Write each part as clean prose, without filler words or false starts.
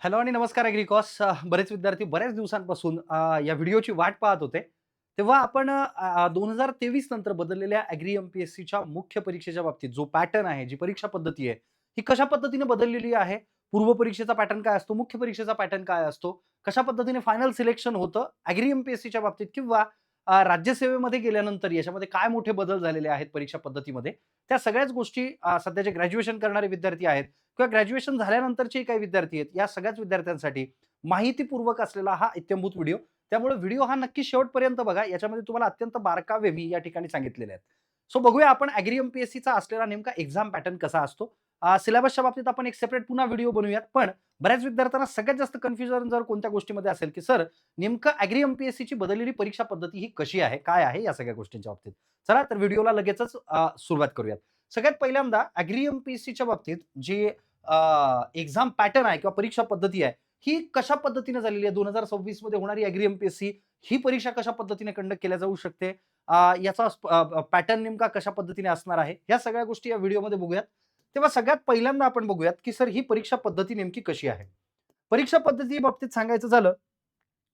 Hello आणि नमस्कार ॲग्रीकॉस. बरेच विद्यार्थी बऱ्याच दिवसांपासून या व्हिडिओची वाट पाहत होते. तेव्हा आपण 2023 नंतर बदललेल्या ॲग्री एम-पी-एस-सीच्या मुख्य परीक्षेच्या बाबतीत जो पॅटर्न आहे, जी परीक्षा पद्धती आहे, ही कशा पद्धतीने बदललेली आहे? पूर्व परीक्षेचा पॅटर्न काय असतो? मुख्य परीक्षेचा पॅटर्न काय असतो? कशा पद्धतीने फायनल सिलेक्शन होतं ॲग्री एम-पी-एस-सीच्या बाबतीत किंवा राज्यसेवेमध्ये गेल्यानंतर याच्यामध्ये काय मोठे बदल झालेले आहेत परीक्षा पद्धतीमध्ये? त्या सगळ्याच गोष्टी सध्या जे ग्रॅज्युएशन करणारे विद्यार्थी आहेत किंवा ग्रॅज्युएशन झाल्यानंतरचे काही विद्यार्थी आहेत, या सगळ्याच विद्यार्थ्यांसाठी माहितीपूर्वक असलेला हा इत्थंभूत व्हिडिओ. त्यामुळे व्हिडिओ हा नक्की शेवटपर्यंत बघा. याच्यामध्ये तुम्हाला अत्यंत बारकावे मी या ठिकाणी सांगितलेले आहेत. सो बघूया आपण ॲग्री एम-पी-एस-सीचा असलेला नेमका एक्झाम पॅटर्न कसा असतो. सिलेबसच्या बाबतीत आपण एक सेपरेट पुन्हा व्हिडिओ बनवूयात. पण बऱ्याच विद्यार्थ्यांना सगळ्यात जास्त कन्फ्युजन जर कोणत्या गोष्टीमध्ये असेल, की सर नेमकं ॲग्री एम-पी-एस-सीची बदललेली परीक्षा पद्धती ही कशी आहे? काय आहे? या सगळ्या गोष्टींच्या बाबतीत. चला तर व्हिडिओला लगेचच सुरुवात करूयात. सगळ्यात पहिल्यांदा ॲग्री एम-पी-एस-सीच्या बाबतीत जे एक्झाम पॅटर्न आहे किंवा परीक्षा पद्धती आहे, ही कशा पद्धतीने झालेली आहे? 2026 मध्ये होणारी ॲग्री एम-पी-एस-सी ही परीक्षा कशा पद्धतीने कंडक्ट केल्या जाऊ शकते? याचा पॅटर्न नेमका कशा पद्धतीने असणार आहे? ह्या सगळ्या गोष्टी या व्हिडिओमध्ये बघूयात. तेव्हा सगळ्यात पहिल्यांदा आपण बघूयात, की सर ही परीक्षा पद्धती नेमकी कशी आहे? परीक्षा पद्धती बाबतीत सांगायचं झालं,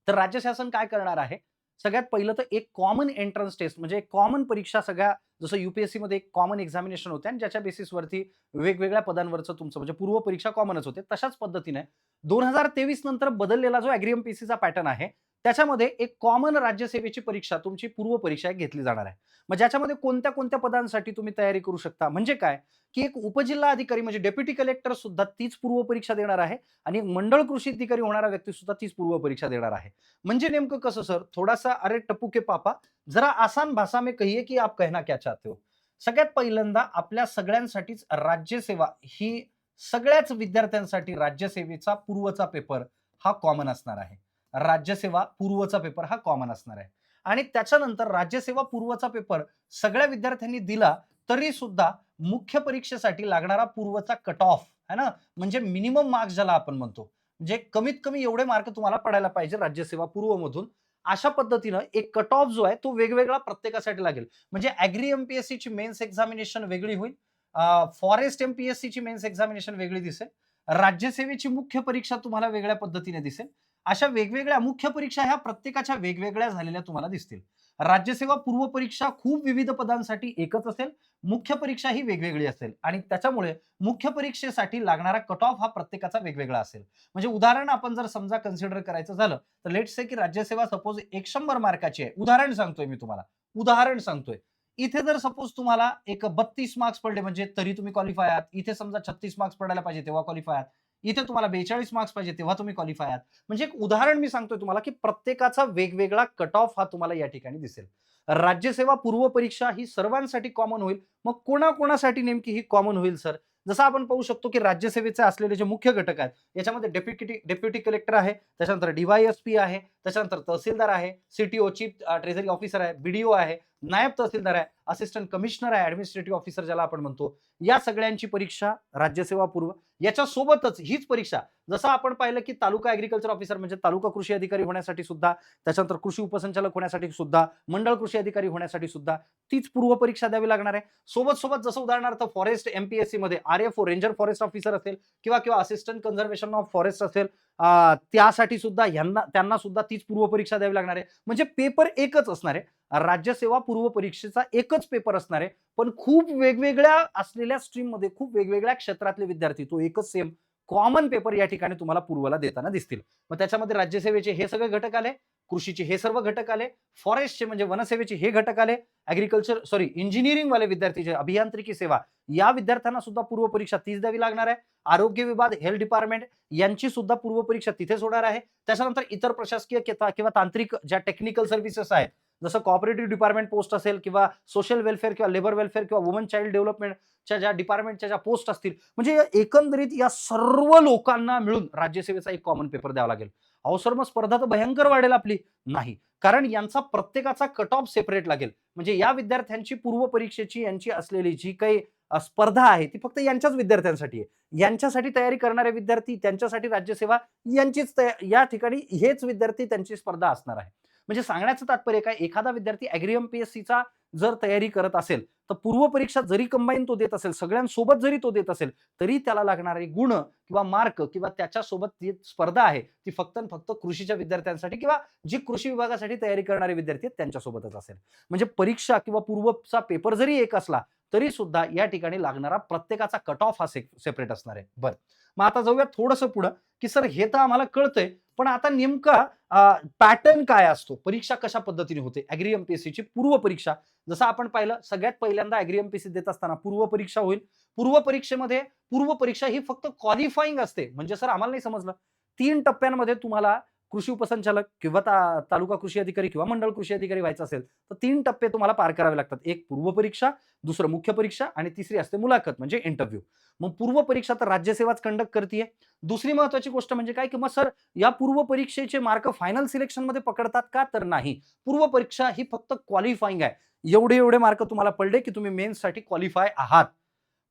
तर राज्य शासन काय करणार आहे? सगळ्यात पहिलं तर एक कॉमन एंट्रन्स टेस्ट म्हणजे एक कॉमन परीक्षा सगळ्या जसं यू-पी-एस-सीमध्ये एक कॉमन एक्झामिनेशन होते आणि ज्याच्या बेसिसवरती वेगवेगळ्या पदांवरचं तुमचं म्हणजे पूर्व परीक्षा कॉमनच होते. तशाच पद्धतीने 2023 नंतर बदललेला जो ॲग्री एम-पी-एस-सीचा पॅटर्न आहे, त्याच्यामध्ये एक कॉमन राज्यसेवेची परीक्षा तुमची पूर्व परीक्षा घेतली जाणार आहे. मग ज्याच्यामध्ये कोणत्या-कोणत्या पदांसाठी तुम्ही तयारी करू शकता. म्हणजे काय, की एक उपजिल्हा अधिकारी म्हणजे डेप्युटी कलेक्टर सुद्धा तीच पूर्व परीक्षा देणार आहे आणि मंडळ कृषी अधिकारी होणारा व्यक्ती सुद्धा तीच पूर्व परीक्षा देणार आहे. म्हणजे नेमकं कसं सर? थोडासा अरे टप्पू के पापा, जरा आसान भाषा में कहिए की आप कहना क्या चाहते हो? सगळ्यात पहिल्यांदा आपल्या सगळ्यांसाठीच राज्यसेवा ही सगळ्याच विद्यार्थ्यांसाठी राज्यसेवेचा पूर्वचा पेपर हा कॉमन असणार आहे. राज्यसेवा पूर्वचा पेपर हा कॉमन असणार आहे. आणि त्याच्यानंतर राज्यसेवा पूर्वचा पेपर सगळ्या विद्यार्थ्यांनी दिला तरी सुद्धा मुख्य परीक्षेसाठी लागणारा पूर्वचा कट ऑफ आहे ना, म्हणजे मिनिमम मार्क्स ज्याला आपण म्हणतो. म्हणजे कमीत कमी एवढे मार्क तुम्हाला पडायला पाहिजे राज्यसेवा पूर्वमधून. अशा पद्धतीनं एक कट ऑफ जो आहे तो वेगवेगळा प्रत्येकासाठी लागेल. म्हणजे ॲग्री एम-पी-एस-सीची मेन्स एक्झामिनेशन वेगळी होईल. फॉरेस्ट एम-पी-एस-सीची मेन्स एक्झामिनेशन वेगळी दिसेल. राज्यसेवेची मुख्य परीक्षा तुम्हाला वेगळ्या पद्धतीने दिसेल. अशा वेगवेगळ्या मुख्य परीक्षा ह्या प्रत्येकाच्या वेगवेगळ्या झालेल्या तुम्हाला दिसतील. राज्यसेवा पूर्व परीक्षा खूप विविध पदांसाठी एकच असेल. मुख्य परीक्षा ही वेगवेगळी असेल आणि त्याच्यामुळे मुख्य परीक्षेसाठी लागणारा कट ऑफ हा प्रत्येकाचा वेगवेगळा असेल. म्हणजे उदाहरण आपण जर समजा कन्सिडर करायचं झालं, तर लेट्स से की राज्यसेवा सपोज 100 मार्काची आहे. उदाहरण सांगतोय मी तुम्हाला. उदाहरण सांगतोय. इथे जर सपोज तुम्हाला एक 32 मार्क्स पडले म्हणजे तरी तुम्ही क्वालिफाय आहात. इथे समजा 36 मार्क्स पडायला पाहिजे तेव्हा क्वालिफाय आहात. इथे तुम्हाला 42 मार्क्स पाहिजे तेव्हा तुम्ही क्वालिफाय आहात. म्हणजे एक उदाहरण मी सांगतोय तुम्हाला, की प्रत्येकाचा वेगवेगळा कट ऑफ हा तुम्हाला या ठिकाणी दिसेल. राज्यसेवा पूर्व परीक्षा ही सर्वांसाठी कॉमन होईल. मग कोणाकोणासाठी नेमकी ही कॉमन होईल सर? जसं आपण पाहू शकतो, की राज्यसेवेचे असलेले जे मुख्य घटक आहेत, याच्यामध्ये डेप्युटी कलेक्टर आहे, त्याच्यानंतर डी-वाय-एस-पी आहे, त्याच्यानंतर तहसीलदार आहे, सी-टी-ओ चीफ ट्रेझरी ऑफिसर आहे, बी-डी-ओ आहे, नायब तहसीलदार आहे, असिस्टंट कमिशनर आहे, ॲडमिनिस्ट्रेटिव्ह ऑफिसर ज्याला आपण म्हणतो. या सगळ्यांची परीक्षा राज्यसेवा पूर्व. याच्यासोबतच हीच परीक्षा जसं आपण पाहिलं, की तालुका ॲग्रीकल्चर ऑफिसर म्हणजे तालुका कृषी अधिकारी होण्यासाठी सुद्धा, त्याच्यानंतर कृषी उपसंचालक होण्यासाठी सुद्धा, मंडळ कृषी अधिकारी होण्यासाठी सुद्धा तीच पूर्व परीक्षा द्यावी लागणार आहे. सोबत जसं उदाहरणार्थ फॉरेस्ट एम-पी-एस-सी मध्ये आर-एफ-ओ रेंजर फॉरेस्ट ऑफिसर असेल किंवा असिस्टंट कन्झर्वेशन ऑफ फॉरेस्ट असेल, त्यासाठी सुद्धा त्यांना सुद्धा तीच पूर्व परीक्षा द्यावी लागणार आहे. म्हणजे पेपर एकच असणार आहे. राज्यसेवा पूर्व परीक्षेचा एकच पेपर असणार आहे. पण खूप वेगवेगळ्या असलेल्या स्ट्रीममध्ये खूप वेगवेगळ्या क्षेत्रातले विद्यार्थी तो एकच सेम कॉमन पेपर या ठिकाणी तुम्हाला पूर्वला देताना दिसतील. मग त्याच्यामध्ये राज्यसेवेचे हे सगळे घटक आले, कृषीचे हे सर्व घटक आले, फॉरेस्टचे म्हणजे वनसेवेचे हे घटक आले, इंजिनिअरिंग वाले विद्यार्थी जे अभियांत्रिकी सेवा या विद्यार्थ्यांना सुद्धा पूर्व परीक्षा तीच द्यावी लागणार आहे. आरोग्य विभाग, हेल्थ डिपार्टमेंट यांची सुद्धा पूर्व परीक्षा तिथेच होणार आहे. त्याच्यानंतर इतर प्रशासकीय किंवा तांत्रिक ज्या टेक्निकल सर्व्हिसेस आहेत, जसं कोऑपरेटिव्ह डिपार्टमेंट पोस्ट असेल किंवा सोशल वेलफेअर किंवा लेबर वेलफेअर किंवा वुमन चाइल्ड डेव्हलपमेंटच्या ज्या डिपार्टमेंटच्या ज्या पोस्ट असतील, म्हणजे एकंदरीत या सर्व लोकांना मिळून राज्यसेवेचा एक कॉमन पेपर द्यावा लागेल. अहो सर, मग स्पर्धा तर भयंकर वाढेल आपली. नाही, कारण यांचा प्रत्येकाचा कट ऑफ सेपरेट लागेल. म्हणजे या विद्यार्थ्यांची पूर्व परीक्षेची यांची असलेली जी काही स्पर्धा आहे ती फक्त यांच्याच विद्यार्थ्यांसाठी आहे. यांच्यासाठी तयारी करणारे विद्यार्थी, त्यांच्यासाठी राज्यसेवा या ठिकाणी हेच विद्यार्थी त्यांची स्पर्धा असणार आहे. म्हणजे सांगण्याचं तात्पर्य काय, एखादा विद्यार्थी ॲग्री एम-पी-एस-सीचा जर तयारी करत असेल, तर पूर्व परीक्षा जरी कंबाईन तो देत असेल, सगळ्यांसोबत जरी तो देत असेल, तरी त्याला लागणारे गुण किंवा मार्क किंवा त्याच्यासोबत जी स्पर्धा आहे, ती फक्त आणि फक्त कृषीच्या विद्यार्थ्यांसाठी किंवा जी कृषी विभागासाठी तयारी करणारे विद्यार्थी आहेत त्यांच्यासोबतच असेल. म्हणजे परीक्षा किंवा पूर्वचा पेपर जरी एक असला, तरी सुद्धा या ठिकाणी लागणारा प्रत्येकाचा कट ऑफ हा सेपरेट असणार आहे. बरं. मग आता जाऊया थोडंसं पुढं, की सर हे तर आम्हाला कळतंय, पण आता नेमका पॅटर्न काय असतो? परीक्षा कशा पद्धतीने होते? ॲग्री एम-पी-एस-सीची पूर्व परीक्षा. जसं आपण पाहिलं सगळ्यात पहिल्यांदा ॲग्री एम-पी-एस-सी देत असताना पूर्व परीक्षा होईल. पूर्व परीक्षेमध्ये पूर्व परीक्षा ही फक्त क्वालिफाइंग असते. म्हणजे सर आम्हाला नाही समजलं. 3 टप्प्यांमध्ये तुम्हाला कृषी उपसंचालक किंवा तालुका कृषी अधिकारी किंवा मंडळ कृषी अधिकारी व्हायचं असेल, तर 3 टप्पे तुम्हाला पार करावे लागतात. एक पूर्व परीक्षा, दुसरं मुख्य परीक्षा आणि तिसरी असते मुलाखत म्हणजे इंटरव्ह्यू. मग पूर्व परीक्षा तर राज्यसेवाच कंडक्ट करतीये. दुसरी महत्त्वाची गोष्ट म्हणजे काय, की मग सर या पूर्व परीक्षेचे मार्क फायनल सिलेक्शनमध्ये पकडतात का? तर नाही. पूर्व परीक्षा ही फक्त क्वालिफाइंग आहे. एवढे मार्क तुम्हाला पडले, की तुम्ही मेन्ससाठी क्वालिफाय आहात.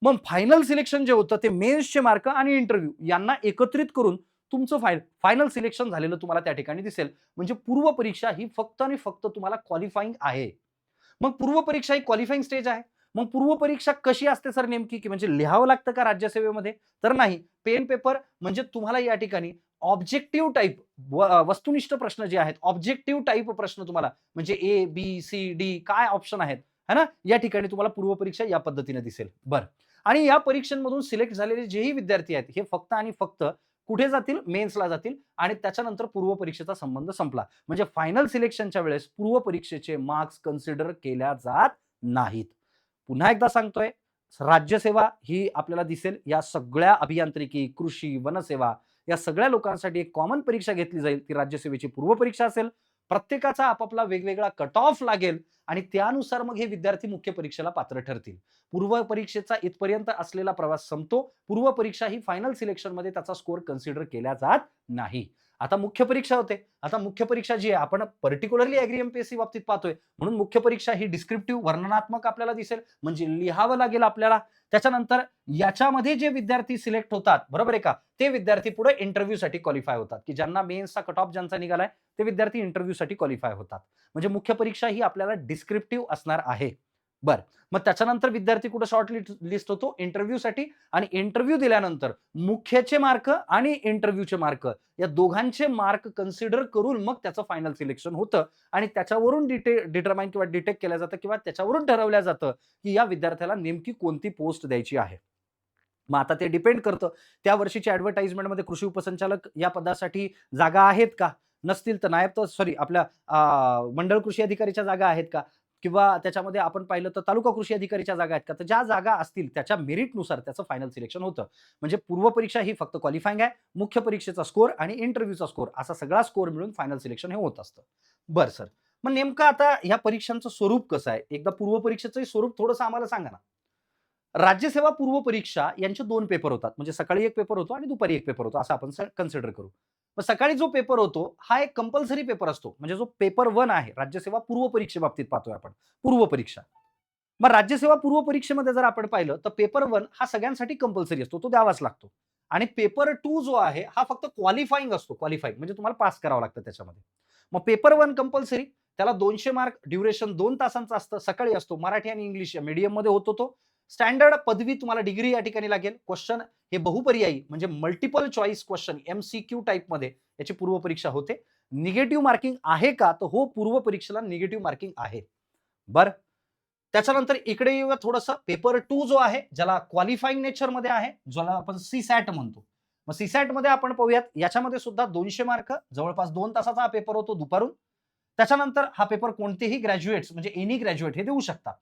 मग फायनल सिलेक्शन जे होतं ते मेन्सचे मार्क आणि इंटरव्ह्यू यांना एकत्रित करून तुमचं फायनल सिलेक्शन झालेलं तुम्हाला त्या ठिकाणी दिसेल. म्हणजे पूर्व परीक्षा ही फक्त आणि फक्त तुम्हाला क्वालिफाइंग आहे. मग पूर्व परीक्षा ही क्वालिफाइंग स्टेज आहे. मग पूर्व परीक्षा कशी असते सर नेमकी, की म्हणजे लिहावं लागतं का राज्यसेवेमध्ये? तर नाही. पेन पेपर म्हणजे तुम्हाला या ठिकाणी ऑब्जेक्टिव्ह टाइप वस्तुनिष्ठ प्रश्न जे आहेत, ऑब्जेक्टिव्ह टाइप प्रश्न तुम्हाला म्हणजे ए, बी, सी, डी काय ऑप्शन आहेत, है ना? या ठिकाणी तुम्हाला पूर्व परीक्षा या पद्धतीने दिसेल. बरं. आणि या परीक्षांमधून सिलेक्ट झालेले जेही विद्यार्थी आहेत, हे फक्त आणि फक्त कुठे जातील? मेन्सला जातील आणि त्याच्यानंतर पूर्व परीक्षेचा संबंध संपला. म्हणजे फायनल सिलेक्शनच्या वेळेस पूर्व परीक्षेचे मार्क्स कन्सिडर केल्या जात नाहीत. पुन्हा एकदा सांगतोय, राज्यसेवा ही आपल्याला दिसेल या सगळ्या अभियांत्रिकी, कृषी, वनसेवा या सगळ्या लोकांसाठी एक कॉमन परीक्षा घेतली जाईल. ती राज्यसेवेची पूर्व परीक्षा असेल. प्रत्येकाचा आपापला वेगवेगळा कट ऑफ लागेल आणि त्यानुसार मग हे विद्यार्थी मुख्य परीक्षेला पात्र ठरतील. पूर्व परीक्षेचा इथपर्यंत असलेला प्रवास संपतो. पूर्व परीक्षा ही फायनल सिलेक्शनमध्ये त्याचा स्कोर कन्सिडर केला जात नाही. आता मुख्य परीक्षा होते. आता मुख्य परीक्षा जी आहे आपण पर्टिक्युलरली ॲग्री एम-पी-एस-सी बाबतीत पाहतोय. म्हणून मुख्य परीक्षा ही डिस्क्रिप्टिव्ह वर्णनात्मक आपल्याला दिसेल. म्हणजे लिहावं लागेल आपल्याला. त्याच्यानंतर याच्यामध्ये जे विद्यार्थी सिलेक्ट होतात, बरोबर आहे का? ते विद्यार्थी पुढे इंटरव्ह्यूसाठी क्वालिफाय होतात, की ज्यांना मेन्सचा कट ऑफ ज्यांचा निघालाय, ते विद्यार्थी इंटरव्ह्यूसाठी क्वालिफाय होतात. म्हणजे मुख्य परीक्षा ही आपल्याला डिस्क्रिप्टिव्ह असणार आहे. बरं. मग त्याच्यानंतर विद्यार्थी कुठे शॉर्ट लिस्ट होतो इंटरव्ह्यूसाठी आणि इंटरव्ह्यू दिल्यानंतर मुख्यचे मार्क आणि इंटरव्ह्यूचे मार्क या दोघांचे मार्क कन्सिडर करून मग त्याचं फायनल सिलेक्शन होतं आणि त्याच्यावरून डिटरमाइन किंवा डिटेक्ट केलं जातं किंवा त्याच्यावरून ठरवलं जातं, की या विद्यार्थ्याला नेमकी कोणती पोस्ट द्यायची आहे. मग आता ते डिपेंड करतं. त्या वर्षीच्या ॲडव्हर्टाइजमेंटमध्ये कृषी उपसंचालक या पदासाठी जागा आहेत का? नसतील तर नायब सॉरी आपल्या मंडळ कृषी अधिकारीच्या जागा आहेत का? किंवा त्याच्यामध्ये आपण पाहिलं तर तालुका कृषी अधिकारीच्या जागा आहेत का? तर ज्या जागा असतील त्याच्या मेरिटनुसार त्याचं फायनल सिलेक्शन होतं. म्हणजे पूर्व परीक्षा ही फक्त क्वालिफाइंग आहे. मुख्य परीक्षेचा स्कोर आणि इंटरव्ह्यूचा स्कोर असा सगळा स्कोर मिळून फायनल सिलेक्शन हे होत असतं. बरं सर. मग नेमकं आता ह्या परीक्षांचं स्वरूप कसं आहे? एकदा पूर्व परीक्षेचंही स्वरूप थोडंसं आम्हाला सांगा ना? राज्यसेवा पूर्व परीक्षा यांचे 2 पेपर होतात. म्हणजे सकाळी 1 पेपर होतो आणि दुपारी 1 पेपर होतो असं आपण कन्सिडर करू. मग सकाळी जो पेपर होतो हा एक कंपल्सरी पेपर असतो. म्हणजे जो पेपर 1 आहे राज्यसेवा पूर्व परीक्षेबाबतीत पाहतोय आपण. पूर्व परीक्षा. मग राज्यसेवा पूर्व परीक्षेमध्ये जर आपण पाहिलं तर पेपर 1 हा सगळ्यांसाठी कंपल्सरी असतो. तो द्यावाच लागतो. आणि पेपर 2 जो आहे हा फक्त क्वालिफाइंग असतो. क्वालिफाइंग म्हणजे तुम्हाला पास करावं लागतं त्याच्यामध्ये. मग पेपर 1 कंपल्सरी त्याला 200 मार्क ड्युरेशन 2 तासांचं असतं. सकाळी असतो. मराठी आणि इंग्लिश या मीडियममध्ये होतो तो. स्टँडर्ड पदवी तुम्हाला डिग्री या ठिकाणी लागेल. क्वेश्चन हे बहुपर्यायी म्हणजे मल्टिपल चॉईस क्वेश्चन एम-सी-क्यू टाइपमध्ये याची पूर्व परीक्षा होते. निगेटिव्ह मार्किंग आहे का? तर हो, पूर्व परीक्षेला निगेटिव्ह मार्किंग आहे. बरं. त्याच्यानंतर इकडे येऊया थोडंसं पेपर 2 जो आहे, ज्याला क्वालिफाइंग नेचरमध्ये आहे, ज्याला आपण सी-सॅट म्हणतो. मग सी-सॅटमध्ये आपण पाहूयात, याच्यामध्ये सुद्धा 200 मार्क जवळपास 2 तासाचा हा पेपर होतो दुपारून. त्याच्यानंतर हा पेपर कोणतेही ग्रॅज्युएट्स म्हणजे एनी ग्रॅज्युएट हे देऊ शकतात.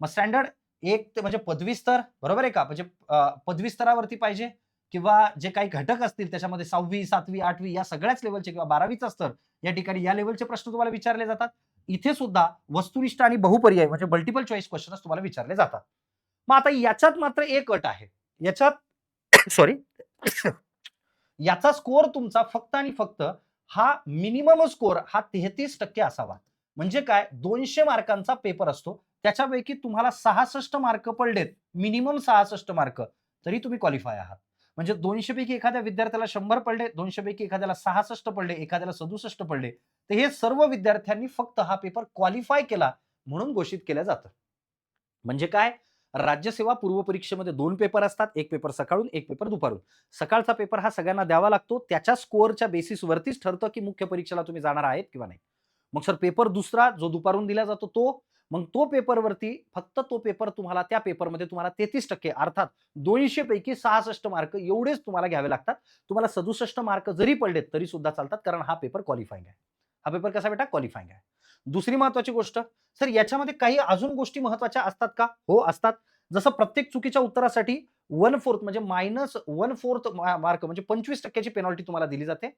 मग स्टँडर्ड 1 ते म्हणजे पदवीस्तर बरोबर आहे का? म्हणजे पदवी स्तरावरती पाहिजे किंवा जे काही घटक असतील त्याच्यामध्ये 6वी, 7वी, 8वी या सगळ्याच लेव्हलचे किंवा 12वीचा स्तर या ठिकाणी या लेव्हलचे प्रश्न तुम्हाला विचारले जातात. इथे सुद्धा वस्तुनिष्ठ आणि बहुपर्याय म्हणजे मल्टिपल चॉईस क्वेश्चन्स तुम्हाला विचारले जातात. मग आता याच्यात मात्र एक अट आहे. याच्यात सॉरी याचा स्कोर तुमचा फक्त आणि फक्त हा मिनिमम स्कोर हा 33% असावा. म्हणजे काय 200 मार्कांचा पेपर असतो. त्याच्यापैकी तुम्हाला 66 मार्क पडलेत, मिनिमम 66 मार्क, तरी तुम्ही क्वालिफाय आहात. म्हणजे 200 पैकी एखाद्या विद्यार्थ्याला 100 पडले, 200 पैकी एखाद्याला 66 पडले, एखाद्याला 67 पडले. तर हे सर्व विद्यार्थ्यांनी फक्त हा पेपर क्वालिफाय केला म्हणून घोषित केलं जातं. म्हणजे काय? राज्यसेवा पूर्व परीक्षेमध्ये 2 पेपर असतात. एक पेपर सकाळून, एक पेपर दुपारून. सकाळचा पेपर हा सगळ्यांना द्यावा लागतो. त्याच्या स्कोरच्या बेसिसवरतीच ठरतं, की मुख्य परीक्षेला तुम्ही जाणार आहेत किंवा नाही. मग सर पेपर दुसरा जो दुपारून दिला जातो तो. मग तो पेपरवरती फक्त तो पेपर तुम्हाला त्या पेपरमध्ये तुम्हाला 33% अर्थात 200 पैकी 66 मार्क एवढेच तुम्हाला घ्यावे लागतात. तुम्हाला 67 मार्क जरी पडलेत तरी सुद्धा चालतात कारण हा पेपर क्वालिफाईंग आहे. हा पेपर कसा बेटा? क्वालिफाईंग आहे. दुसरी महत्त्वाची गोष्ट, सर याच्यामध्ये काही अजून गोष्टी महत्त्वाच्या असतात का? हो असतात. जसं प्रत्येक चुकीच्या उत्तरासाठी 1/4 म्हणजे -1/4 मार्क म्हणजे 25% ची पेनॉल्टी तुम्हाला दिली जाते.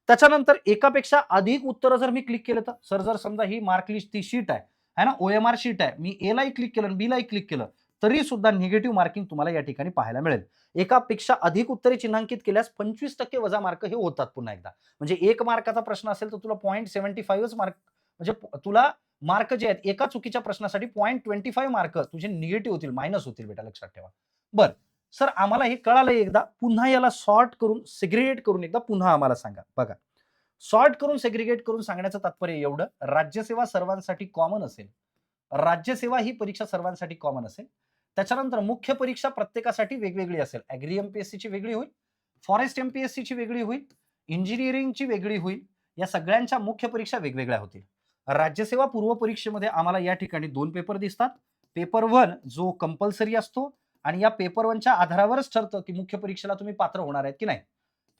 त्याच्यानंतर एकापेक्षा अधिक उत्तरं जर मी क्लिक केलं तर, सर जर समजा ही मार्क लिस्ट ती शीट आहे ना, OMR शीट आहे. मी Aलाही क्लिक केलं आणि Bलाही क्लिक केलं, तरी सुद्धा निगेटिव्ह मार्किंग तुम्हाला या ठिकाणी पाहायला मिळेल. एकापेक्षा अधिक उत्तरे चिन्हांकित केल्यास 25% वजा मार्क हे होतात पुन्हा एकदा. म्हणजे 1 मार्काचा प्रश्न असेल तर तुला 0.75च मार्क म्हणजे तुला मार्क जे आहेत एका चुकीच्या प्रश्नासाठी 0.25 मार्क तुझे निगेटिव्ह होतील, मायनस होतील बेटा लक्षात ठेवा. बरं. सर आम्हाला हे कळालं एकदा. पुन्हा याला सॉर्ट करून, सेग्रिगेट करून एकदा पुन्हा आम्हाला सांगा. बघा. सॉर्ट करून, सेग्रिगेट करून सांगण्याचं तात्पर्य एवढं, राज्यसेवा सर्वांसाठी कॉमन असेल. राज्यसेवा ही परीक्षा सर्वांसाठी कॉमन असेल. त्याच्यानंतर मुख्य परीक्षा प्रत्येकासाठी वेगवेगळी असेल. ॲग्री एम-पी-एस-सीची वेगळी होईल, फॉरेस्ट एम-पी-एस-सीची वेगळी होईल, इंजिनिअरिंगची वेगळी होईल. या सगळ्यांच्या मुख्य परीक्षा वेगवेगळ्या होतील. राज्यसेवा पूर्व परीक्षेमध्ये आम्हाला या ठिकाणी 2 पेपर दिसतात. पेपर 1 जो कंपल्सरी असतो आणि या पेपर 1च्या आधारावरच ठरतं, की मुख्य परीक्षेला तुम्ही पात्र होणार आहेत की नाही.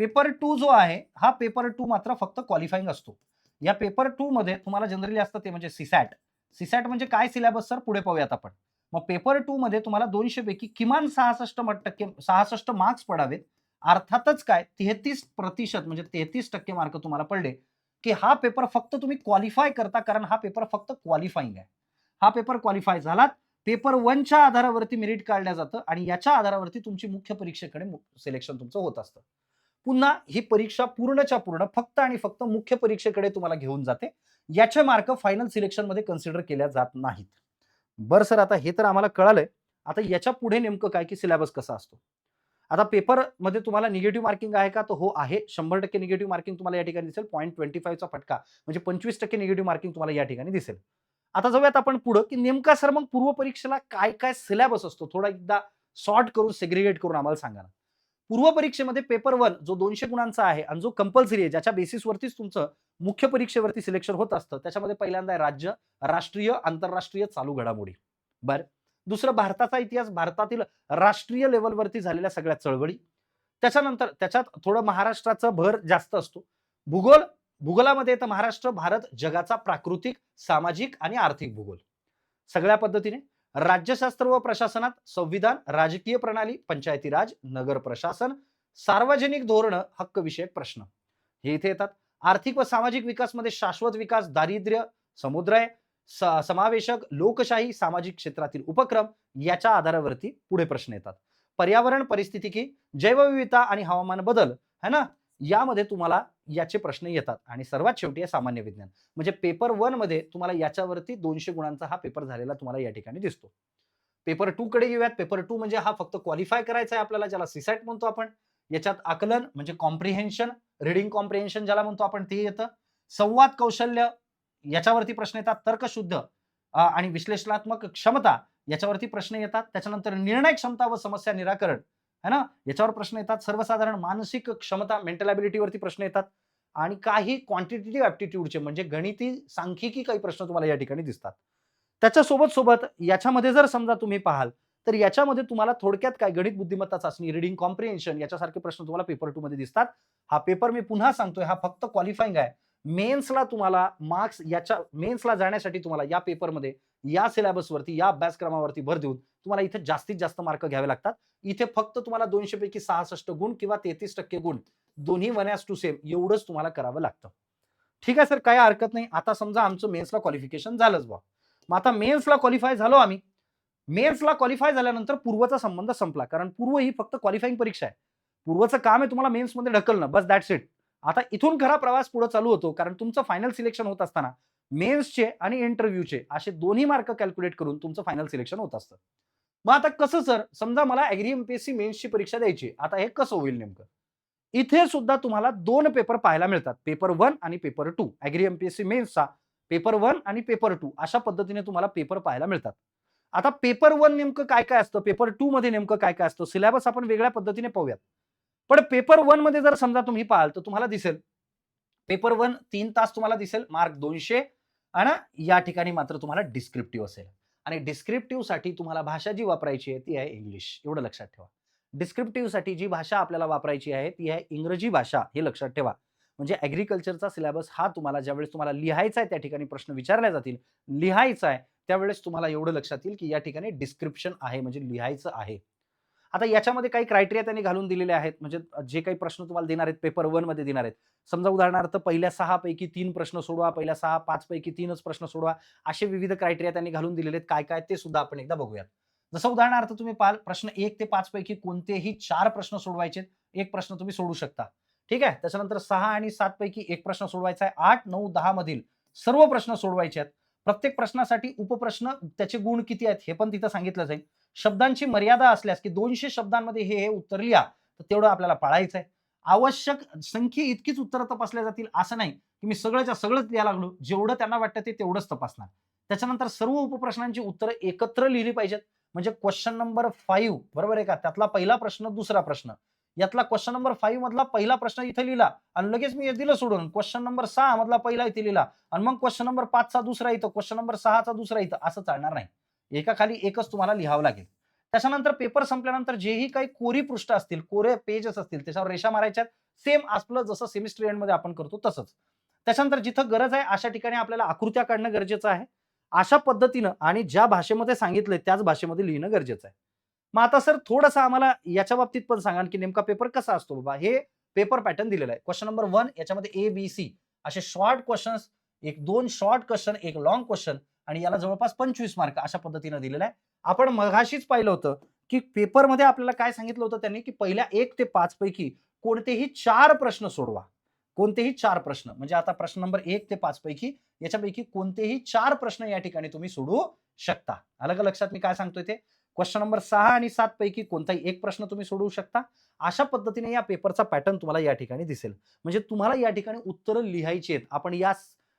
पेपर 2 जो आहे, हा पेपर 2 मात्र फक्त क्वालिफाईंग असतो. या पेपर 2 मध्ये तुम्हाला जनरली असतं ते म्हणजे सीसॅट. सीसॅट म्हणजे काय सिलेबस सर? पुढे पाहूयात आपण. मग पेपर 2 मध्ये तुम्हाला 200 पैकी किमान 66% मार्क्स पडावेत. अर्थातच काय 33% म्हणजे 33% मार्क तुम्हाला पडले, की हा पेपर फक्त तुम्ही क्वालिफाय करता कारण हा पेपर फक्त क्वालिफाईंग आहे. हा पेपर क्वालिफाय झालात, पेपर 1च्या आधारावरती मेरिट काढलं जातं आणि याच्या आधारावरती तुमची मुख्य परीक्षेकडे सिलेक्शन तुमचं होत असतं. पुन्हा ही परीक्षा पूर्णच्या पूर्ण फक्त आणि फक्त मुख्य परीक्षेकडे तुम्हाला घेऊन जाते. याचे मार्क फायनल सिलेक्शनमध्ये कन्सिडर केल्या जात नाहीत. बरं सर आता हे तर आम्हाला कळालंय. आता याच्या पुढे नेमकं काय, की सिलेबस कसा असतो? आता पेपरमध्ये तुम्हाला निगेटिव्ह मार्किंग आहे का? तर हो आहे. 100% निगेटिव्ह मार्किंग तुम्हाला या ठिकाणी दिसेल. 0.25 चा फटका म्हणजे 25% निगेटिव्ह मार्किंग तुम्हाला या ठिकाणी दिसेल. आता जाऊयात आपण पुढं, की नेमका सर मग पूर्व परीक्षेला काय-काय सिलेबस असतो? थोडा एकदा सॉर्ट करून, सेग्रिगेट करून आम्हाला सांगा ना. पूर्व परीक्षेमध्ये पेपर 1 जो 200 गुणांचा आहे आणि जो कंपल्सरी आहे, ज्याच्या बेसिसवरतीच तुमचं मुख्य परीक्षेवरती सिलेक्शन होत असतं. त्याच्यामध्ये पहिल्यांदा आहे राज्य, राष्ट्रीय, आंतरराष्ट्रीय चालू घडामोडी. बरं. दुसरं भारताचा इतिहास, भारतातील राष्ट्रीय लेव्हलवरती झालेल्या सगळ्या चळवळी. त्याच्यानंतर त्याच्यात थोडं महाराष्ट्राचा भर जास्त असतो. भूगोल, भूगोलामध्ये येतं महाराष्ट्र, भारत, जगाचा प्राकृतिक, सामाजिक आणि आर्थिक भूगोल. सगळ्या पद्धतीने राज्यशास्त्र व प्रशासनात संविधान, राजकीय प्रणाली, पंचायती राज, नगर प्रशासन, सार्वजनिक धोरणं, हक्क विषयक प्रश्न हे इथे येतात. आर्थिक व सामाजिक विकासमध्ये शाश्वत विकास, दारिद्र्य, समुदाय, समावेशक, लोकशाही, सामाजिक क्षेत्रातील उपक्रम याच्या आधारावरती पुढे प्रश्न येतात. पर्यावरण परिस्थितिकी, जैवविविधता आणि हवामान बदल है ना, यामध्ये तुम्हाला याचे प्रश्न येतात आणि सर्वात शेवटी आहे सामान्य विज्ञान. म्हणजे पेपर 1 मध्ये तुम्हाला याच्यावरती 200 गुणांचा हा पेपर झालेला तुम्हाला या ठिकाणी दिसतो. पेपर 2 कडे येऊयात. पेपर 2 म्हणजे हा फक्त क्वालिफाय करायचा आहे आपल्याला, ज्याला सीसॅट म्हणतो आपण. याच्यात आकलन म्हणजे कॉम्प्रिहेन्शन, रीडिंग कॉम्प्रिहेन्शन ज्याला म्हणतो आपण ते येतं. संवाद कौशल्य याच्यावरती प्रश्न येतात. तर्कशुद्ध आणि विश्लेषणात्मक क्षमता याच्यावरती प्रश्न येतात. त्याच्यानंतर निर्णय क्षमता व समस्या निराकरण है ना, याच्यावर प्रश्न येतात. सर्वसाधारण मानसिक क्षमता, मेंटल एबिलिटी वरती प्रश्न येतात आणि काही क्वांटिटेटिव्ह ॲप्टिट्यूडचे म्हणजे गणिती, सांख्यिकी काही प्रश्न तुम्हाला या ठिकाणी दिसतात. त्याच्या सोबत याच्यामध्ये जर समजा तुम्ही पाहाल, तर याच्यामध्ये तुम्हाला थोडक्यात काय गणित बुद्धिमत्ता चाचणी, रीडिंग कॉम्प्रिहेन्शन याच्यासारखे प्रश्न तुम्हाला पेपर 2 मध्ये दिसतात. हा पेपर मी पुन्हा सांगतोय हा फक्त क्वालिफाईंग आहे. मेन्सला तुम्हाला मार्क्स याच्या मेन्सला जाण्यासाठी तुम्हाला या पेपरमध्ये, या सिलेबसवरती, या अभ्यासक्रमावरती भर देऊन तुम्हाला इथे जास्तीत जास्त मार्क घ्यावे लागतात. इथे फक्त तुम्हाला 200 पैकी 66 गुण किंवा 33% गुण दोन्ही 1:2 एवढंच तुम्हाला करावं लागतं. ठीक आहे सर, काही हरकत नाही. आता समजा आमचं मेन्सला क्वालिफिकेशन झालंच बुवा. मग आता मेन्सला क्वालिफाय झालो आम्ही. मेन्सला क्वालिफाय झाल्यानंतर पूर्वचा संबंध संपला. कारण पूर्व ही फक्त क्वालिफाईंग परीक्षा आहे. पूर्वचं काम आहे तुम्हाला मेन्समध्ये ढकलणं. बस दॅट्स इट. आता इथून खरा प्रवास पुढे चालू होतो. कारण तुमचं फायनल सिलेक्शन होत असताना मेन्सचे आणि इंटरव्ह्यूचे असे दोन्ही मार्क कॅल्क्युलेट करून तुमचं फायनल सिलेक्शन होत असतं. मग आता कसं सर? समजा मला ॲग्री एम-पी-एस-सी मेन्सची परीक्षा द्यायची. आता हे कसं होईल नेमकं? इथे सुद्धा तुम्हाला 2 पेपर पाहायला मिळतात. पेपर 1 आणि पेपर 2 ॲग्री एम-पी-एस-सी मेन्सचा पेपर 1 आणि पेपर 2 अशा पद्धतीने तुम्हाला पेपर पाहायला मिळतात. आता पेपर 1 नेमकं काय-काय असतं, पेपर 2 मध्ये नेमकं काय-काय असतं, सिलेबस आपण वेगळ्या पद्धतीने पाहूयात. पण पेपर 1 मध्ये जर समजा तुम्ही पाहाल, तर तुम्हाला दिसेल पेपर 1 3 तास तुम्हाला दिसेल, मार्क 200 आणि या ठिकाणी मात्र तुम्हाला डिस्क्रिप्टिव्ह असेल आणि डिस्क्रिप्टिव्हसाठी तुम्हाला भाषा जी वापरायची आहे ती आहे इंग्लिश. एवढं लक्षात ठेवा. डिस्क्रिप्टिव्हसाठी जी भाषा आपल्याला वापरायची आहे ती आहे इंग्रजी भाषा, हे लक्षात ठेवा. म्हणजे ॲग्रीकल्चरचा सिलेबस हा तुम्हाला ज्यावेळेस तुम्हाला लिहायचा आहे त्या ठिकाणी प्रश्न विचारले जातील. लिहायचा आहे त्यावेळेस तुम्हाला एवढं लक्षात येईल, की या ठिकाणी डिस्क्रिप्शन आहे म्हणजे लिहायचं आहे. आता याच्यामध्ये काही क्रायटेरिया त्यांनी घालून दिलेले आहेत. म्हणजे जे काही प्रश्न तुम्हाला देणार आहेत, पेपर 1 मध्ये देणार आहेत. समजा उदाहरणार्थ पहिल्या 6 पैकी 3 प्रश्न सोडवा, पहिल्या 6, 5 पैकी 3च प्रश्न सोडवा. असे विविध क्रायटेरिया त्यांनी घालून दिलेले आहेत. काय-काय ते सुद्धा आपण एकदा बघूयात. जसं उदाहरणार्थ तुम्ही पाहाल प्रश्न 1 ते 5 पैकी कोणतेही 4 प्रश्न सोडवायचे. 1 प्रश्न तुम्ही सोडू शकता. ठीक आहे. त्याच्यानंतर 6 आणि 7 पैकी 1 प्रश्न सोडवायचा आहे. 8, 9, 10 मधील सर्व प्रश्न सोडवायचे आहेत. प्रत्येक प्रश्नासाठी उपप्रश्न त्याचे गुण किती आहेत हे पण तिथं सांगितलं जाईल. शब्दांची मर्यादा असल्यास की 200 शब्दांमध्ये हे उत्तर लिहा, तर तेवढं आपल्याला पाळायचं आहे. आवश्यक संख्ये इतकीच उत्तरं तपासल्या जातील असं नाही, की मी सगळंच्या सगळंच लिहायला लागलो. जेवढं त्यांना वाटतं ते तेवढंच तपासणार. त्याच्यानंतर सर्व उपप्रश्नांची उत्तरं एकत्र लिहिली पाहिजेत. म्हणजे क्वेशन नंबर 5 बरोबर आहे का? त्यातला पहिला प्रश्न, दुसरा प्रश्न. यातला क्वेशन नंबर 5 मधला पहिला प्रश्न इथे लिहिला आणि लगेच मी हे दिलं सोडून. क्वेशन नंबर 6 मधला पहिला इथे लिहिला आणि मग क्वेशन नंबर 5 चा दुसरा इथं, क्वेशन नंबर 6 चा दुसरा इथं असं चालणार नाही. एकाखाली एकच तुम्हाला लिहावं लागेल. त्याच्यानंतर पेपर संपल्यानंतर जेही काही कोरी पृष्ठ असतील, कोरे पेजेस असतील, त्याच्यावर रेषा मारायच्या सेम आपलं जसं सेमिस्टर एंडमध्ये आपण करतो तसंच. त्याच्यानंतर जिथं गरज आहे अशा ठिकाणी आपल्याला आकृत्या काढणं गरजेचं आहे. अशा पद्धतीनं आणि ज्या भाषेमध्ये सांगितलंय त्याच भाषेमध्ये लिहिणं गरजेचं आहे. मग आता सर थोडंसं आम्हाला याच्या बाबतीत पण सांगा की नेमका पेपर कसा असतो बाबा? हे पेपर पॅटर्न दिलेला आहे. क्वेशन नंबर 1 याच्यामध्ये ए, बी, सी असे short questions, 1-2 short question, 1 long question आणि याला जवळपास 25 मार्क अशा पद्धतीनं दिलेलं आहे. आपण मघाशीच पाहिलं होतं, की पेपरमध्ये आपल्याला काय सांगितलं होतं त्यांनी, की पहिल्या 1 ते 5 पैकी कोणतेही 4 प्रश्न सोडवा. कोणतेही 4 प्रश्न. म्हणजे आता प्रश्न नंबर 1 ते 5 पैकी याच्यापैकी कोणतेही 4 प्रश्न या ठिकाणी तुम्ही सोडवू शकता. आलं का लक्षात मी काय सांगतोय ते? क्वेशन नंबर 6 आणि 7 पैकी कोणताही एक प्रश्न तुम्ही सोडवू शकता. अशा पद्धतीने या पेपरचा पॅटर्न तुम्हाला या ठिकाणी दिसेल. म्हणजे तुम्हाला या ठिकाणी उत्तरं लिहायची आहेत. आपण या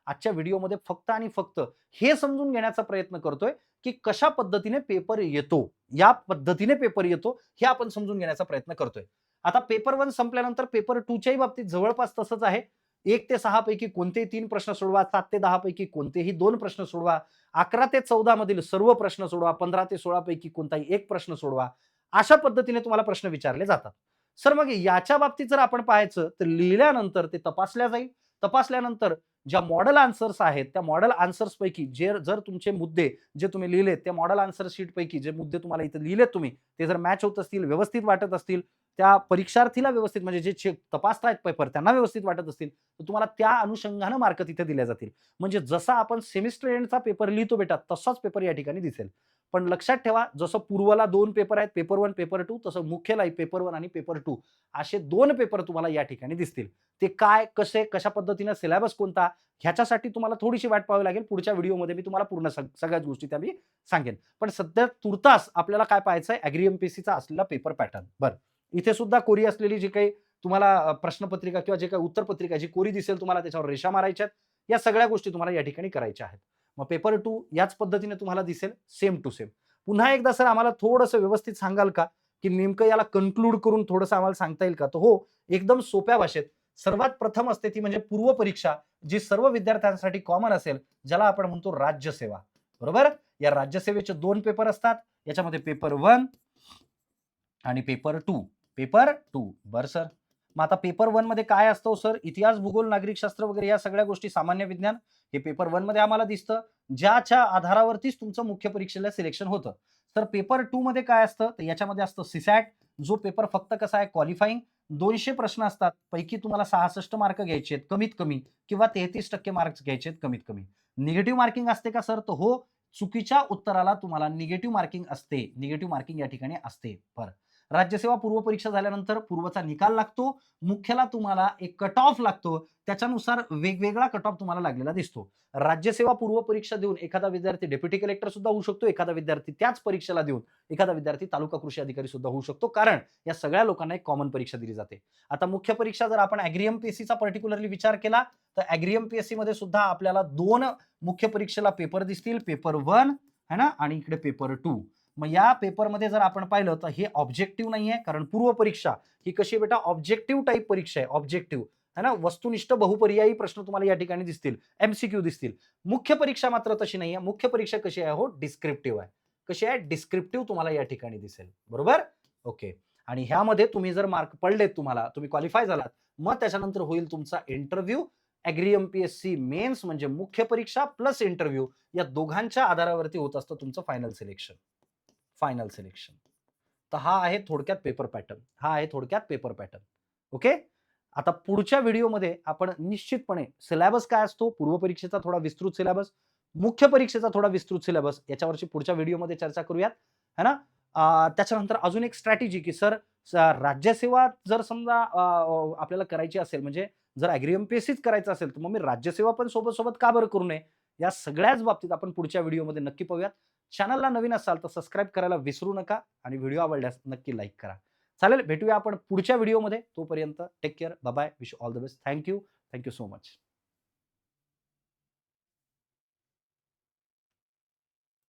आजच्या व्हिडिओमध्ये फक्त आणि फक्त हे समजून घेण्याचा प्रयत्न करतोय, की कशा पद्धतीने पेपर येतो. या पद्धतीने पेपर येतो हे आपण समजून घेण्याचा प्रयत्न करतोय. आता पेपर 1 संपल्यानंतर पेपर 2 च्याही बाबतीत जवळपास तसंच आहे. 1 ते 6 पैकी कोणतेही 3 प्रश्न सोडवा, 7 ते 10 पैकी कोणतेही 2 प्रश्न सोडवा, 11 ते 14 मधील सर्व प्रश्न सोडवा, 15 ते 16 पैकी कोणताही एक प्रश्न सोडवा. अशा पद्धतीने तुम्हाला प्रश्न विचारले जातात. सर मग याच्या बाबतीत जर आपण पाहायचं तर लिहिल्यानंतर ते तपासल्या जाईल. तपासल्यानंतर ज्या मॉडेल आन्सर्स आहेत, त्या मॉडेल आन्सर्स पैकी जर तुमचे मुद्दे जे तुम्ही लिहिलेत, त्या मॉडेल आन्सर शीट पैकी जे मुद्दे तुम्हाला इथे लिहिलेत तुम्ही, ते जर मॅच होत असतील, व्यवस्थित वाटत असतील, त्या परीक्षार्थीला व्यवस्थित म्हणजे जे तपासतायत पेपर त्यांना व्यवस्थित वाटत असतील, तर तुम्हाला त्या अनुषंगानं मार्क तिथे दिले जातील. म्हणजे जसा आपण सेमिस्टर एंडचा पेपर लिहितो बेटा, तसाच पेपर या ठिकाणी दिसेल. पण लक्षात ठेवा, जसं पूर्वला 2 पेपर आहेत, पेपर 1, पेपर 2, तसं मुख्यलाही पेपर 1 आणि पेपर 2 असे 2 पेपर तुम्हाला या ठिकाणी दिसतील. ते काय, कसे, कशा पद्धतीनं सिलेबस कोणता, ह्याच्यासाठी तुम्हाला थोडीशी वाट पाहावी लागेल. पुढच्या व्हिडिओमध्ये मी तुम्हाला पूर्ण सगळ्याच गोष्टी त्या मी सांगेन. पण सध्या तुर्तास आपल्याला काय पाहायचं आहे, ॲग्री एमपीएससीचा असलेला पेपर पॅटर्न. बरं. इथे सुद्धा कोरी असलेली जी काही तुम्हाला प्रश्नपत्रिका किंवा जे काही उत्तरपत्रिका जी कोरी दिसेल तुम्हाला त्याच्यावर रेषा मारायच्या आहेत. या सगळ्या गोष्टी तुम्हाला या ठिकाणी करायच्या आहेत. मग पेपर 2 याच पद्धतीने तुम्हाला दिसेल सेम टू सेम. पुन्हा एकदा सर आम्हाला थोडंसं व्यवस्थित सांगाल का, की नेमकं याला कन्क्लूड करून थोडंसं आम्हाला सांगता येईल का? तर हो, एकदम सोप्या भाषेत. सर्वात प्रथम असते ती म्हणजे पूर्व परीक्षा, जी सर्व विद्यार्थ्यांसाठी कॉमन असेल, ज्याला आपण म्हणतो राज्यसेवा. बरोबर? या राज्यसेवेचे 2 पेपर असतात. याच्यामध्ये पेपर 1 आणि पेपर 2. पेपर 2. बरं सर. मग आता पेपर 1 मध्ये काय असतं सर? इतिहास, भूगोल, नागरिकशास्त्र वगैरे या सगळ्या गोष्टी, सामान्य विज्ञान हे पेपर 1 मध्ये आम्हाला दिसतं. ज्याच्या आधारावरतीच तुमचं मुख्य परीक्षेला सिलेक्शन होतं. तर पेपर 2 मध्ये काय असतं? तर याच्यामध्ये असतं सीसॅट, जो पेपर फक्त कसा आहे क्वालिफाइंग 200 प्रश्न असतात. पैकी तुम्हाला 66 मार्क घ्यायचे आहेत कमीत कमी किंवा 33% मार्क्स घ्यायचे आहेत कमीत कमी. निगेटिव्ह मार्किंग असते का सर? तर हो, चुकीच्या उत्तराला तुम्हाला निगेटिव्ह मार्किंग असते. निगेटिव्ह मार्किंग या ठिकाणी असते. बरं. राज्यसेवा पूर्व परीक्षा झाल्यानंतर पूर्वचा निकाल लागतो. मुख्यला तुम्हाला एक कट ऑफ लागतो. त्याच्यानुसार वेगवेगळा कट ऑफ तुम्हाला लागलेला दिसतो. राज्यसेवा पूर्व परीक्षा देऊन एखादा विद्यार्थी डेप्युटी कलेक्टर सुद्धा होऊ शकतो. एखादा विद्यार्थी त्याच परीक्षेला देऊन एखादा विद्यार्थी तालुका कृषी अधिकारी सुद्धा होऊ शकतो. कारण या सगळ्या लोकांना एक कॉमन परीक्षा दिली जाते. आता मुख्य परीक्षा जर आपण ॲग्री एम-पी-एस-सीचा पर्टिक्युलरली विचार केला, तर ॲग्री एम-पी-एस-सीमध्ये सुद्धा आपल्याला 2 मुख्य परीक्षेला पेपर दिसतील. पेपर 1 है ना आणि इकडे पेपर 2. मग या पेपरमध्ये जर आपण पाहिलं तर हे ऑब्जेक्टिव्ह नाहीये, कारण पूर्व परीक्षा ही कशी आहे बेटा ऑब्जेक्टिव्ह टाइप परीक्षा आहे. ऑब्जेक्टिव्ह है ना, वस्तुनिष्ठ बहुपर्यायी प्रश्न तुम्हाला या ठिकाणी दिसतील, एमसीक्यू दिसतील. मुख्य परीक्षा मात्र तशी नाहीये. मुख्य परीक्षा कशी आहे हो, डिस्क्रिप्टिव्ह आहे. कशी आहे, डिस्क्रिप्टिव्ह तुम्हाला या ठिकाणी दिसेल. बरोबर, ओके. आणि ह्यामध्ये तुम्ही जर मार्क पडलेत, तुम्हाला तुम्ही क्वालिफाय झालात, मग त्याच्यानंतर होईल तुमचा इंटरव्ह्यू. ॲग्री एम-पी-एस-सी मेन्स म्हणजे मुख्य परीक्षा प्लस इंटरव्ह्यू या दोघांच्या आधारावरती होत असतं तुमचं फायनल सिलेक्शन. Final selection. तर हा आहे थोडक्यात पेपर पॅटर्न. हा आहे थोडक्यात पेपर पॅटर्न. ओके. आता पुढच्या व्हिडिओमध्ये आपण निश्चितपणे सिलेबस काय असतो, पूर्व परीक्षेचा थोडा विस्तृत सिलेबस, मुख्य परीक्षेचा थोडा विस्तृत सिलेबस याच्यावरची पुढच्या व्हिडिओमध्ये चर्चा करूयात, है ना. त्याच्यानंतर अजून एक स्ट्रॅटेजी की सर राज्यसेवा जर समजा आपल्याला करायची असेल, म्हणजे जर ॲग्री एम-पी-एस-सीच करायचं असेल, तर मग मी राज्यसेवा पण सोबत-सोबत का बरं करू नये? या सगळ्याच बाबतीत आपण पुढच्या व्हिडिओमध्ये नक्की पाहूयात. चॅनलला नवीन असाल तर सबस्क्राईब करायला विसरू नका आणि व्हिडिओ आवडल्यास नक्की लाईक करा. चालेल, भेटूया आपण पुढच्या व्हिडिओमध्ये. तोपर्यंत take care, bye bye, wish you all the best. Thank you so much.